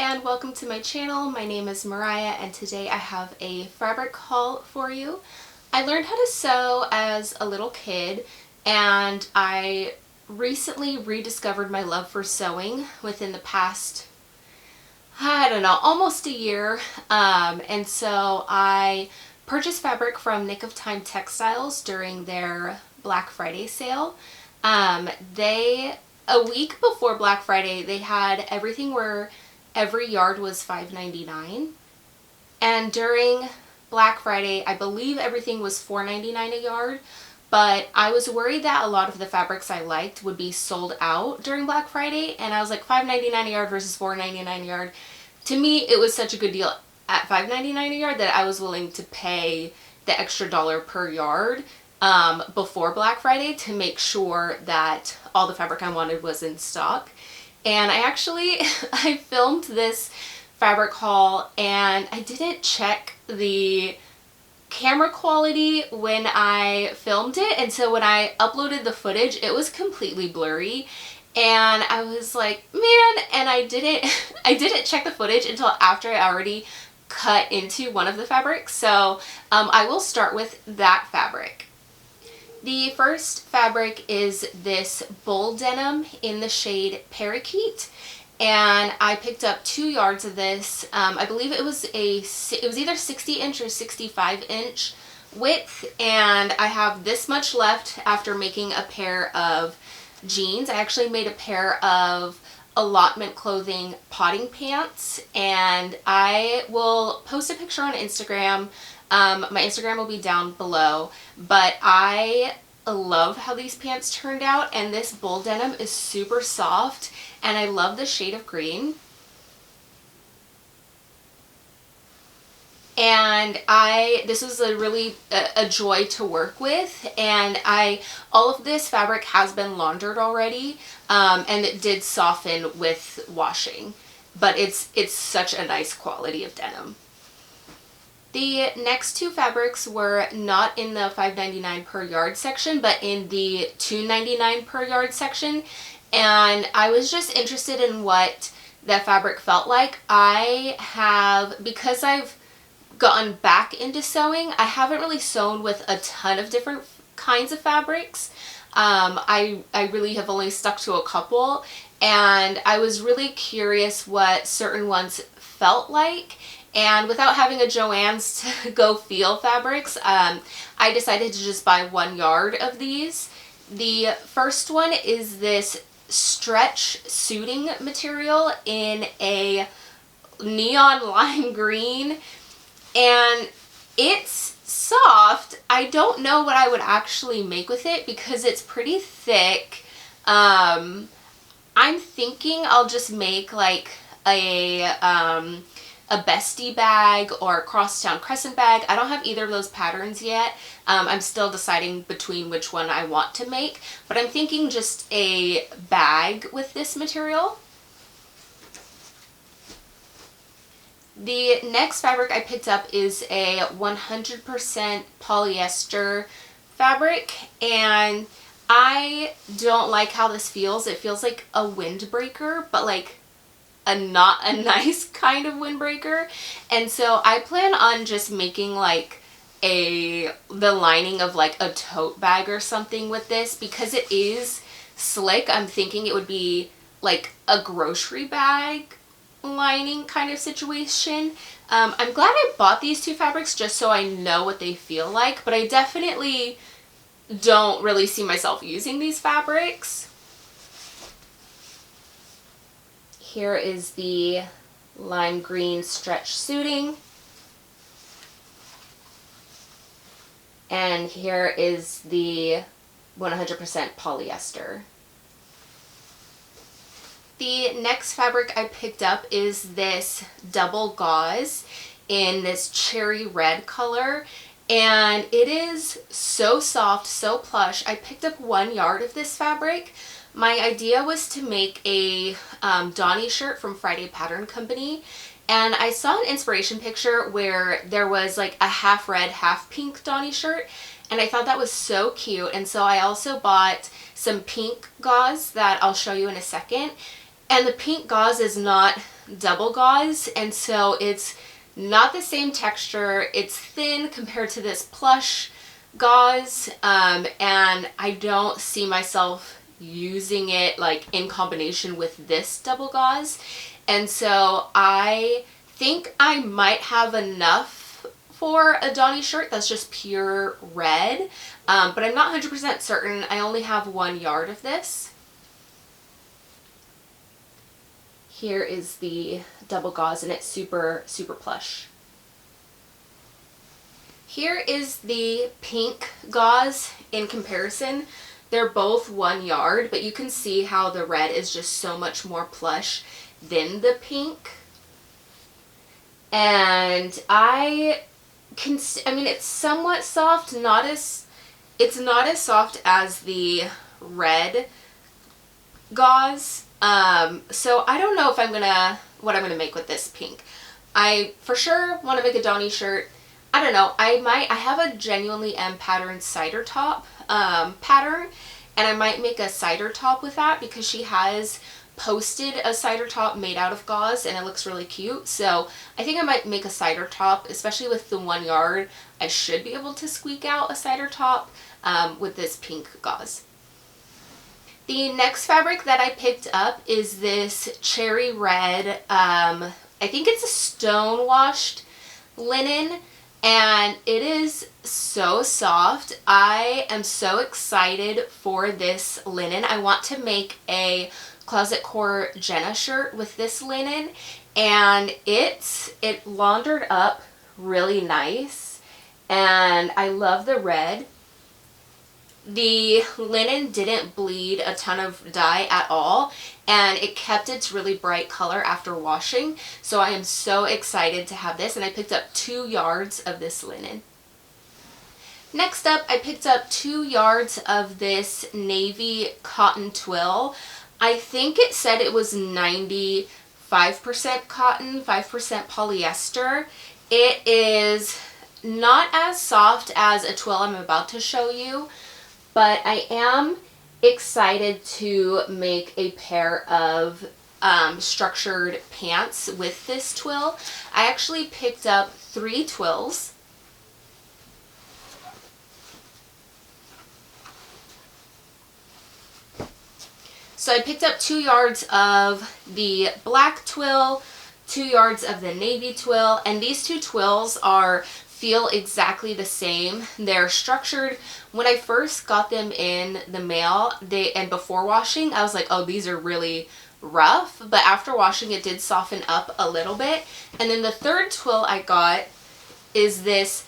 and welcome to my channel. My name is Mariah and today I have a fabric haul for you. I learned how to sew as a little kid and I recently rediscovered my love for sewing within the past, I don't know, almost a year. And so I purchased fabric from Nick of Time Textiles during their Black Friday sale. A week before Black Friday, they had everything where every yard was $5.99. And during Black Friday, I believe everything was $4.99 a yard. But I was worried that a lot of the fabrics I liked would be sold out during Black Friday. And I was like, $5.99 a yard versus $4.99 a yard. To me, it was such a good deal at $5.99 a yard that I was willing to pay the extra dollar per yard before Black Friday to make sure that all the fabric I wanted was in stock. And I filmed this fabric haul and I didn't check the camera quality when I filmed it, and so when I uploaded the footage it was completely blurry and I was like, man, and I didn't check the footage until after I already cut into one of the fabrics. So I will start with that fabric. The first fabric is this bull denim in the shade Parakeet, and I picked up 2 yards of this. I believe it was either 60-inch or 65-inch width, and I have this much left after making a pair of jeans. I actually made a pair of allotment clothing potting pants, and I will post a picture on Instagram. My Instagram will be down below, but I love how these pants turned out, and this bull denim is super soft and I love the shade of green. And this was a joy to work with, and all of this fabric has been laundered already, and it did soften with washing, but it's such a nice quality of denim. The next 2 fabrics were not in the $5.99 per yard section, but in the $2.99 per yard section, and I was just interested in what that fabric felt like. Because I've gotten back into sewing, I haven't really sewn with a ton of different kinds of fabrics. I really have only stuck to a couple, and I was really curious what certain ones felt like. And without having a Joann's to go feel fabrics, I decided to just buy 1 yard of these. The first one is this stretch suiting material in a neon lime green, and it's soft. I don't know what I would actually make with it because it's pretty thick. I'm thinking I'll just make like a bestie bag or a crosstown crescent bag. I don't have either of those patterns yet. I'm still deciding between which one I want to make, but I'm thinking just a bag with this material. The next fabric I picked up is a 100% polyester fabric, and I don't like how this feels. It feels like a windbreaker, but like not a nice kind of windbreaker. And so I plan on just making like the lining of like a tote bag or something with this because it is slick. I'm thinking it would be like a grocery bag lining kind of situation. I'm glad I bought these 2 fabrics just so I know what they feel like, but I definitely don't really see myself using these fabrics. Here is the lime green stretch suiting, and here is the 100% polyester. The next fabric I picked up is this double gauze in this cherry red color, and it is so soft, so plush. I picked up 1 yard of this fabric. My idea was to make a Donnie shirt from Friday Pattern Company, and I saw an inspiration picture where there was like a half red, half pink Donnie shirt, and I thought that was so cute. And so I also bought some pink gauze that I'll show you in a second, and the pink gauze is not double gauze, and so it's not the same texture. It's thin compared to this plush gauze, and I don't see myself using it like in combination with this double gauze. And so I think I might have enough for a Donny shirt that's just pure red, but I'm not 100% certain. I only have 1 yard of this. Here is the double gauze, and it's super, super plush. Here is the pink gauze in comparison. They're both 1 yard, but you can see how the red is just so much more plush than the pink. And I mean, it's somewhat soft, it's not as soft as the red gauze. So I don't know if what I'm gonna make with this pink. I for sure want to make a Donny shirt. I don't know. I have a Genuinely M pattern cider top pattern, and I might make a cider top with that because she has posted a cider top made out of gauze and it looks really cute. So I think I might make a cider top, especially with the 1 yard. I should be able to squeak out a cider top with this pink gauze. The next fabric that I picked up is this cherry red, I think it's a stone washed linen, and it is so soft. I am so excited for this linen. I want to make a Closet Core Jenna shirt with this linen, and it laundered up really nice, and I love the red. The linen didn't bleed a ton of dye at all, and it kept its really bright color after washing. So I am so excited to have this, and I picked up 2 yards of this linen. Next up, I picked up 2 yards of this navy cotton twill. I think it said it was 95% cotton, 5% polyester. It is not as soft as a twill I'm about to show you, but I am excited to make a pair of structured pants with this twill. I actually picked up 3 twills. So I picked up 2 yards of the black twill, 2 yards of the navy twill, and these 2 twills feel exactly the same. They're structured. When I first got them in the mail, and before washing, I was like, oh, these are really rough, but after washing it did soften up a little bit. And then the third twill I got is this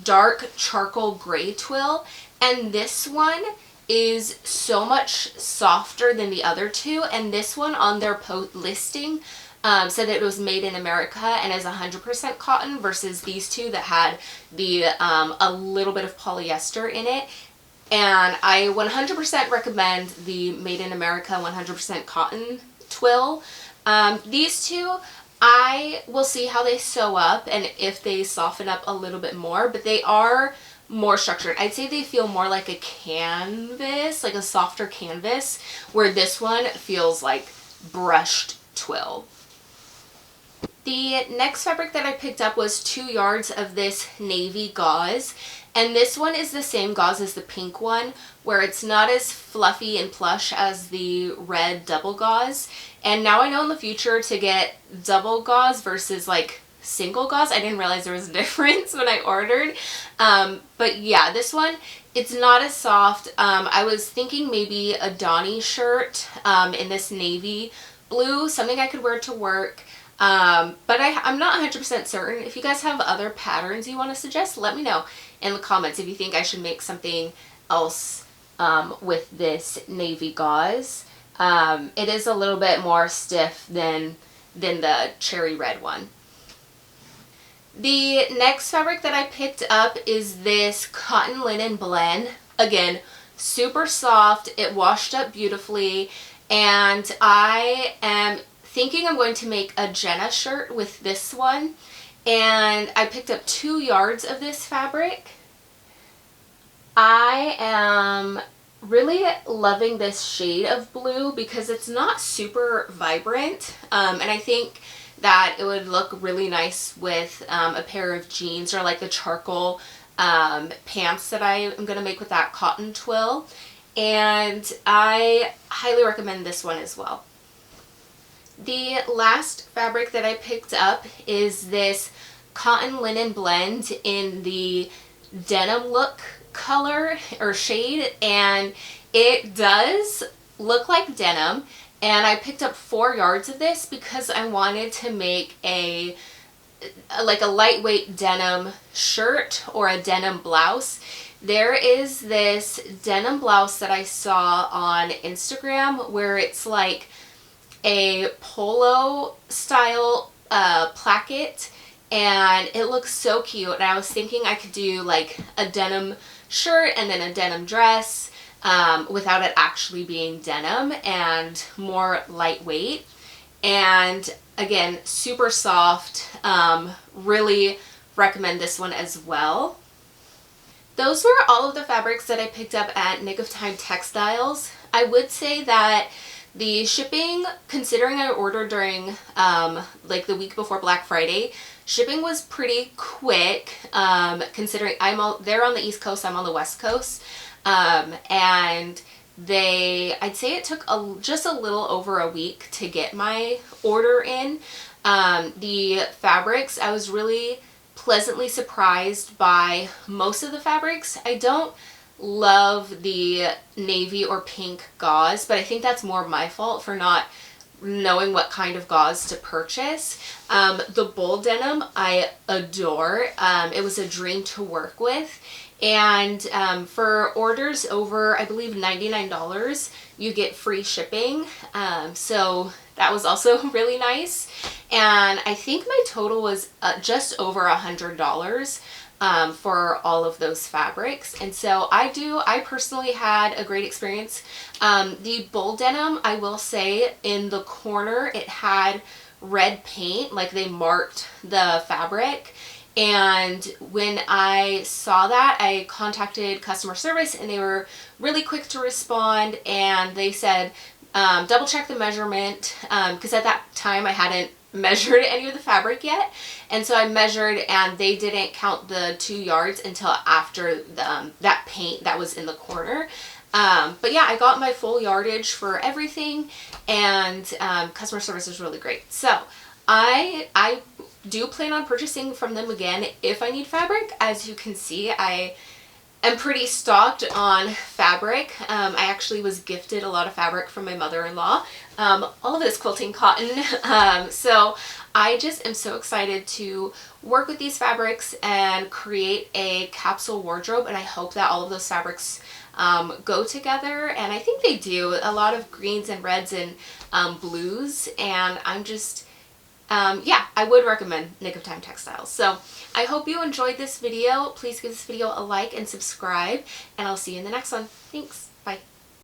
dark charcoal gray twill, and this one is so much softer than the other 2, and this one on their listing said that it was made in America and is 100% cotton, versus these 2 that had a little bit of polyester in it. And I 100% recommend the Made in America 100% cotton twill. These 2, I will see how they sew up and if they soften up a little bit more, but they are more structured. I'd say they feel more like a canvas, like a softer canvas, where this one feels like brushed twill. The next fabric that I picked up was 2 yards of this navy gauze, and this one is the same gauze as the pink one, where it's not as fluffy and plush as the red double gauze. And now I know in the future to get double gauze versus like single gauze. I didn't realize there was a difference when I ordered. But yeah, this one, it's not as soft. I was thinking maybe a Donny shirt in this navy blue, something I could wear to work. But I'm not 100% certain. If you guys have other patterns you want to suggest, let me know in the comments if you think I should make something else with this navy gauze. It is a little bit more stiff than the cherry red one. The next fabric that I picked up is this cotton linen blend. Again, super soft. It washed up beautifully, and I am thinking I'm going to make a Jenna shirt with this one, and I picked up 2 yards of this fabric. I am really loving this shade of blue because it's not super vibrant, and I think that it would look really nice with a pair of jeans or like the charcoal pants that I am going to make with that cotton twill. And I highly recommend this one as well. The last fabric that I picked up is this cotton linen blend in the denim look color or shade, and it does look like denim. And I picked up 4 yards of this because I wanted to make a lightweight denim shirt or a denim blouse. There is this denim blouse that I saw on Instagram where it's like a polo style placket, and it looks so cute. And I was thinking I could do like a denim shirt and then a denim dress without it actually being denim and more lightweight. And again, super soft. Really recommend this one as well. Those were all of the fabrics that I picked up at Nick of Time Textiles. I would say that the shipping, considering I ordered during like the week before Black Friday, shipping was pretty quick, considering they're on the East Coast, I'm on the West Coast, and I'd say it took just a little over a week to get my order in. The fabrics, I was really pleasantly surprised by most of the fabrics. I don't love the navy or pink gauze, but I think that's more my fault for not knowing what kind of gauze to purchase. The bold denim I adore. It was a dream to work with. And for orders over, I believe, $99, you get free shipping. So that was also really nice. And I think my total was just over $100 for all of those fabrics. And so I personally had a great experience. The bold denim, I will say, in the corner, it had red paint, like they marked the fabric. And when I saw that, I contacted customer service and they were really quick to respond, and they said, double check the measurement, because at that time I hadn't measured any of the fabric yet, and so I measured and they didn't count the 2 yards until after that paint that was in the corner. But yeah, I got my full yardage for everything, and customer service is really great. So I do plan on purchasing from them again if I need fabric. As you can see, I am pretty stocked on fabric. I actually was gifted a lot of fabric from my mother-in-law. All of this quilting cotton. So I just am so excited to work with these fabrics and create a capsule wardrobe, and I hope that all of those fabrics go together, and I think they do. A lot of greens and reds and blues, and I'm just yeah, I would recommend Nick of Time Textiles. So I hope you enjoyed this video. Please give this video a like and subscribe, and I'll see you in the next one. Thanks. Bye.